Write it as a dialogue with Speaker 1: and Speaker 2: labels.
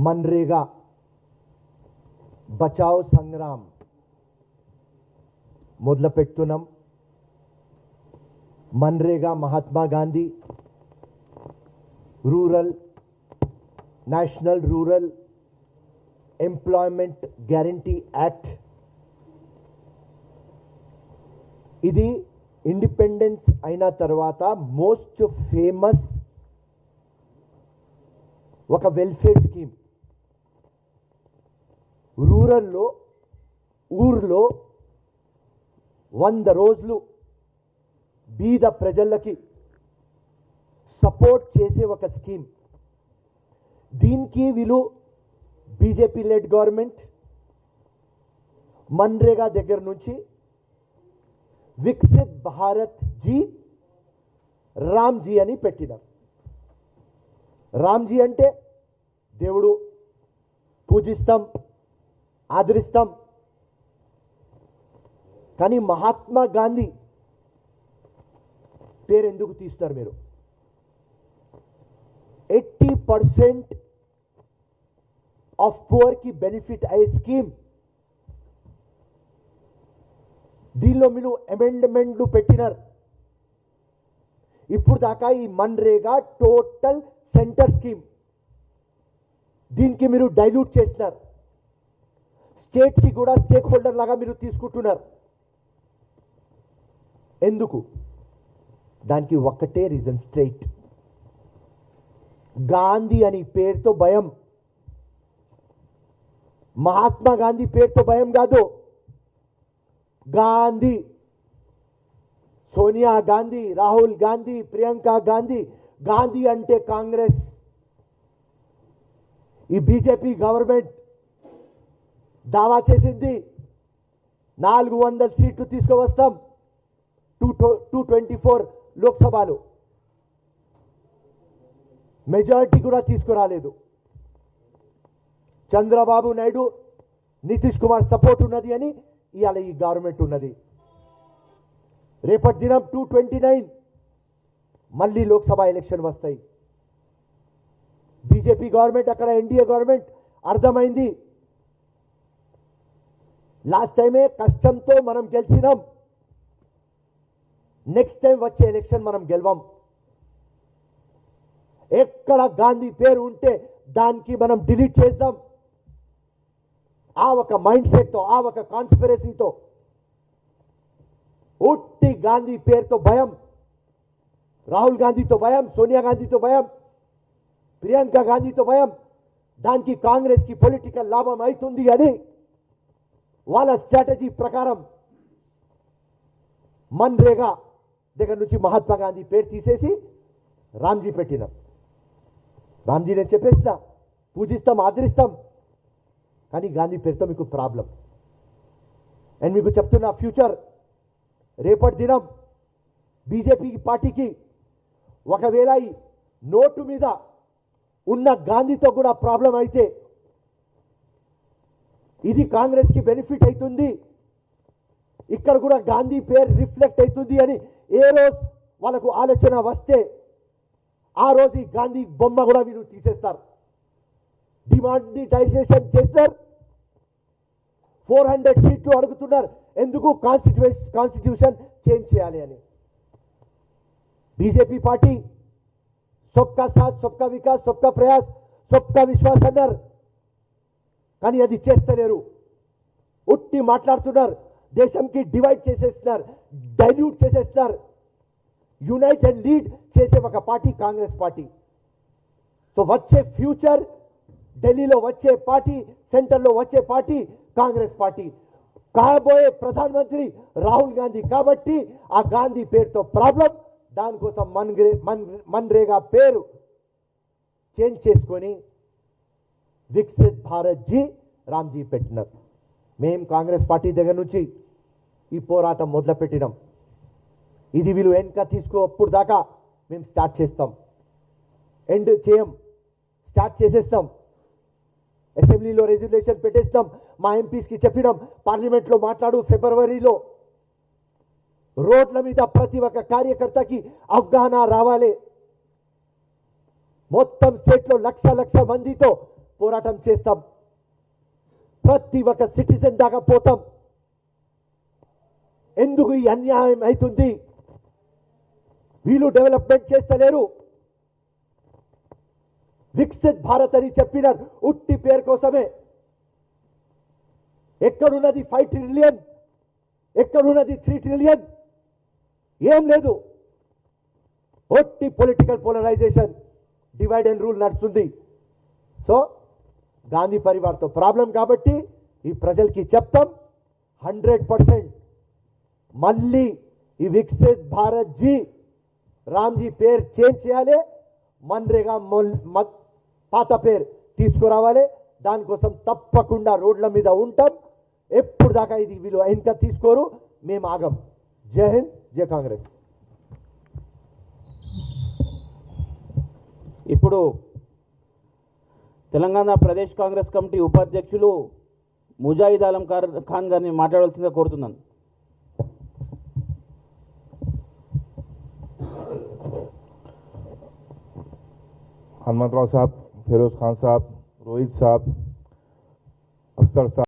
Speaker 1: मनरेगा बचाव संग्राम మొదలుపెట్టున్నాం. मनरेगा Mahatma Gandhi rural national rural employment guarantee act. ఇది ఇండిపెండెన్స్ అయిన తర్వాత మోస్ట్ ఫేమస్ ఒక వెల్ఫేర్ స్కీమ్. రూరల్లో ఊర్లో 100 రోజులు బీద ప్రజలకి సపోర్ట్ చేసే ఒక స్కీమ్. దీనికి వీళ్ళు బీజేపీ లెడ్ గవర్నమెంట్ मनरेगा దగ్గర నుంచి వికసిత్ భారత్ జీ రామ్జీ అని పెట్టినారు. రామ్జీ అంటే దేవుడు, పూజిస్తాం, ఆదరిస్తాం. కానీ మహాత్మా గాంధీ పేరు ఎందుకు తీస్తారు మీరు? 80% ఆఫ్ పూర్ కి బెనిఫిట్ అయ్యే స్కీమ్. దీనిలో మీరు అమెండ్మెంట్లు పెట్టినారు. ఇప్పుడు దాకా ఈ मनरेगा టోటల్ సెంటర్ స్కీమ్. దీనికి మీరు డైల్యూట్ చేస్తున్నారు. స్టేట్ కి కూడా స్టేక్ హోల్డర్ లాగా మీరు తీసుకుంటున్నారు. ఎందుకు? దానికి ఒక్కటే రీజన్, స్ట్రైట్. గాంధీ అని పేరుతో భయం. మహాత్మా గాంధీ పేరుతో భయం కాదు. గాంధీ, సోనియా గాంధీ, రాహుల్ గాంధీ, ప్రియాంక గాంధీ. గాంధీ అంటే కాంగ్రెస్. ఈ బీజేపీ గవర్నమెంట్ దావా చేసింది 400 సీట్లు తీసుకువస్తాం 224 లోక్సభలో. మెజారిటీ కూడా తీసుకురాలేదు. చంద్రబాబు నాయుడు, నితీష్ కుమార్ సపోర్ట్ ఉన్నది అని ఇవాళ ఈ గవర్నమెంట్ ఉన్నది. రేపటి దినం 229 మళ్ళీ లోక్సభ ఎలక్షన్ వస్తాయి. బీజేపీ గవర్నమెంట్, అక్కడ ఎన్డీఏ గవర్నమెంట్ అర్థమైంది. లాస్ట్ టైమే కష్టంతో మనం గెలిచినాం. నెక్స్ట్ టైం వచ్చే ఎలక్షన్ మనం గెలవం. ఎక్కడ గాంధీ పేరు ఉంటే దానికి మనం డిలీట్ చేద్దాం. ఆ ఒక మైండ్ సెట్తో, ఆ ఒక కాన్స్పిరసీతో, ఉట్టి గాంధీ పేరుతో భయం, రాహుల్ గాంధీతో భయం, సోనియా గాంధీతో భయం, ప్రియాంక గాంధీతో భయం. దానికి కాంగ్రెస్కి పొలిటికల్ లాభం అవుతుంది అని వాళ్ళ స్ట్రాటజీ ప్రకారం मनरेगा దగ్గర నుంచి మహాత్మా గాంధీ పేరు తీసేసి రామ్జీ పెట్టినాం. రామ్జీ నేను చెప్పేస్తా, పూజిస్తాం, ఆదరిస్తాం. కానీ గాంధీ పేరుతో మీకు ప్రాబ్లం. అండ్ మీకు చెప్తున్నా, ఫ్యూచర్ రేపటి దినం బీజేపీ పార్టీకి ఒకవేళ ఈ నోటు మీద ఉన్న గాంధీతో కూడా ప్రాబ్లం అయితే ఇది కాంగ్రెస్కి బెనిఫిట్ అవుతుంది. ఇక్కడ కూడా గాంధీ పేరు రిఫ్లెక్ట్ అవుతుంది అని ఏ రోజు వాళ్ళకు ఆలోచన వస్తే ఆ రోజు ఈ గాంధీ బొమ్మ కూడా మీరు తీసేస్తారు. డిమానిటైజేషన్ చేస్తారు. 400 సీట్లు అడుగుతున్నారు. ఎందుకు? కాన్స్టిట్యూషన్ చేంజ్ చేయాలి అని. బీజేపీ పార్టీ సబ్కా సాత్, సబ్కా వికాస్, సబ్కా ప్రయాస్, సబ్కా విశ్వాస్ అన్నారు. కానీ అది చేస్తలేరు. ఉట్టి మాట్లాడుతున్నారు. దేశంకి డివైడ్ చేసేస్తున్నారు, డైల్యూట్ చేసేస్తున్నారు. యునైట్ అండ్ లీడ్ చేసే ఒక పార్టీ కాంగ్రెస్ పార్టీ. సో వచ్చే ఫ్యూచర్ ఢిల్లీలో వచ్చే పార్టీ, సెంటర్లో వచ్చే పార్టీ కాంగ్రెస్ పార్టీ. కాబోయే ప్రధానమంత్రి రాహుల్ గాంధీ. కాబట్టి ఆ గాంధీ పేరుతో ప్రాబ్లం. దానికోసం मनरेगा పేరు చేంజ్ చేసుకొని వికసిత్ భారత్ జీ రామ్జీ పెట్టినారు. మేము కాంగ్రెస్ పార్టీ దగ్గర నుంచి ఈ పోరాటం మొదలుపెట్టినాం. ఇది వీళ్ళు వెనక తీసుకోప్పుడు దాకా మేము స్టార్ట్ చేస్తాం, ఎండ్ చేయం. స్టార్ట్ చేసేస్తాం. అసెంబ్లీలో రెజల్యూషన్ పెట్టేస్తాం. మా ఎంపీస్కి చెప్పినాం, పార్లమెంట్లో మాట్లాడు. ఫిబ్రవరిలో రోడ్ల మీద ప్రతి ఒక్క కార్యకర్తకి అవగాహన రావాలి. మొత్తం స్టేట్లో లక్ష మందితో పోరాటం చేస్తాం. ప్రతి ఒక్క సిటిజన్ దాకా పోతాం. ఎందుకు ఈ అన్యాయం అవుతుంది? వీళ్ళు డెవలప్మెంట్ చేస్తలేరు. వికసిత్ భారత్ అని చెప్పినారు, ఉట్టి పేరు కోసమే. ఎక్కడున్నది 5 ట్రిలియన్? ఎక్కడున్నది 3 ట్రిలియన్? ఏం లేదు. ఒట్టి political polarisation, divide and rule నడుస్తుంది. సో గాంధీ పరివార్తో ప్రాబ్లం కాబట్టి ఈ ప్రజలకి చెప్తాం 100% మళ్ళీ ఈ వికసిత్ భారత్ జీ రామ్జీ పేరు చేంజ్ చేయాలి. మన్రేగా పాత పేరు తీసుకురావాలి. దానికోసం తప్పకుండా రోడ్ల మీద ఉంటాం. ఎప్పుడు దాకా ఇది వీళ్ళు ఇంకా తీసుకోరు, మేము ఆగం. జై హింద్, జై కాంగ్రెస్.
Speaker 2: ఇప్పుడు తెలంగాణ ప్రదేశ్ కాంగ్రెస్ కమిటీ ఉపాధ్యక్షులు ముజాహిద్ ఆలం ఖాన్ గారిని మాట్లాడాల్సిందిగా కోరుతున్నాను.
Speaker 3: हनुमंतराव साहब, फिरोज खान साहब, रोहित साहब, अख्तर साहब,